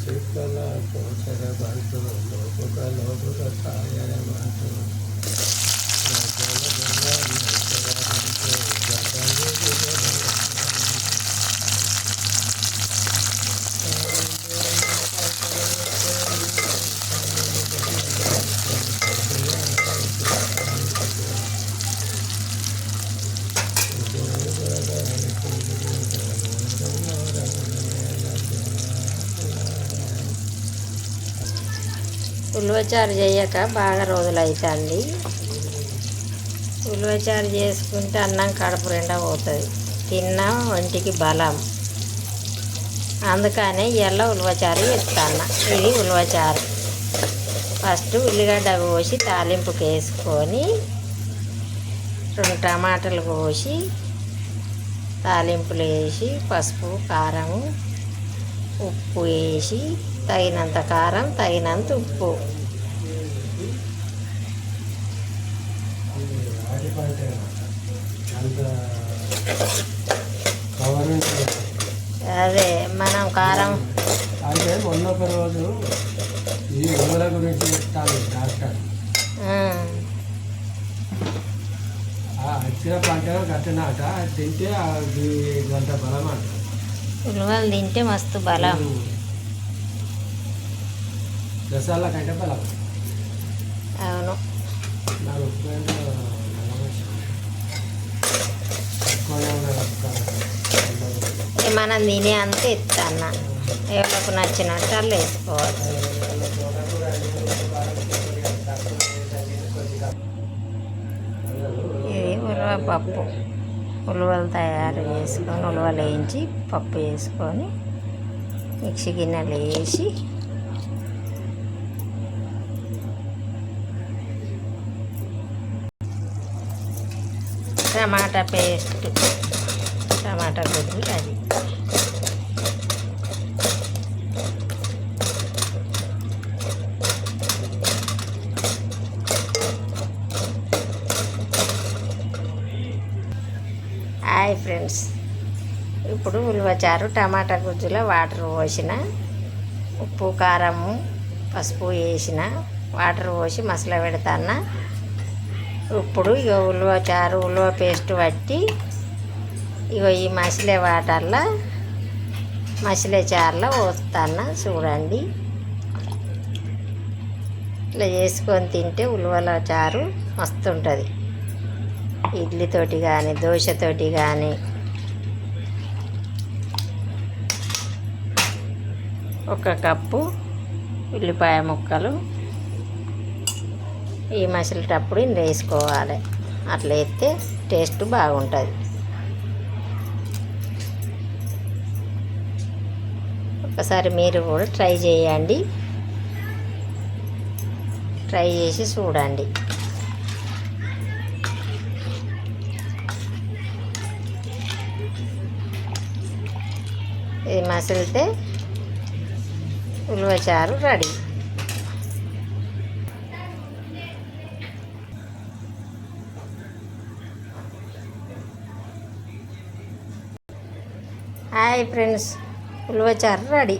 శిఖల కోచర బంటు లోపుక లోపుక కాయర బంటు జల జల నేచర బంటు ఉలవచారు చేయక బాగా రోజులైతుంది. ఉలవచారు చేసుకుంటే అన్నం కడుపు నిండా పోతుంది, తిన్నా ఒంటికి బలం. అందుకనే ఇవాళ ఉలవచారు చేస్తాను. ఇది ఉలవచారు. ఫస్ట్ ఉల్లిగడ్డ కోసి తాలింపుకి వేసుకొని 2 టమాటాలు కోసి తాలింపులు వేసి పసుపు కారము ఉప్పు వేసి తగినంత కారం తగినంత ఉప్పు అదే మనం కారం అంటే మొన్న ఒక రోజు ఈ ఉమ్మల గురించి చెప్తాను డాక్టర్. వచ్చిన పంట కట్టినాక తింటే అది గంట బలం అంట. ఉలవలు తింటే మస్తు బలం. రసాల కంటే బలం. అవును. మనం తినే అంత ఎత్తన్న ఎవరికి నచ్చినట్టు వాళ్ళు వేసుకోవాలి. ఇది ఉలవ పప్పు. ఉలవలు తయారు చేసుకొని ఉలవలు వేయించి పప్పు వేసుకొని మిక్సీ గిన్నెలు వేసి టమాటా పేస్ట్ టమాటా గుడ్డు అది హాయ్ ఫ్రెండ్స్. ఇప్పుడు ఉలవచారు టమాటా గుజ్జులో వాటర్ పోసిన ఉప్పు కారము పసుపు వేసిన వాటర్ పోసి మసాలా పెడతాను. ఇప్పుడు ఇక ఉలవచారు ఉలవ పేస్ట్ పట్టి ఇగో ఈ మసిలే వాటర్లో మసిలే చారులో పోస్తాను. చూడండి, ఇట్లా చేసుకొని తింటే ఉలవల చారు మస్తు ఉంటుంది. ఇడ్లీతోటి కానీ దోశతోటి కానీ ఒక కప్పు ఉల్లిపాయ ముక్కలు ఈ మసిలేటప్పుడు ఇందులో వేసుకోవాలి. అట్లా వేస్తే టేస్ట్ బాగుంటుంది. ఒకసారి మీరు కూడా ట్రై చేయండి. ట్రై చేసి చూడండి. ఇది మసిలితే ఉలవచారు రెడీ. హాయ్ ఫ్రెండ్స్, ఉలవచారు రెడీ.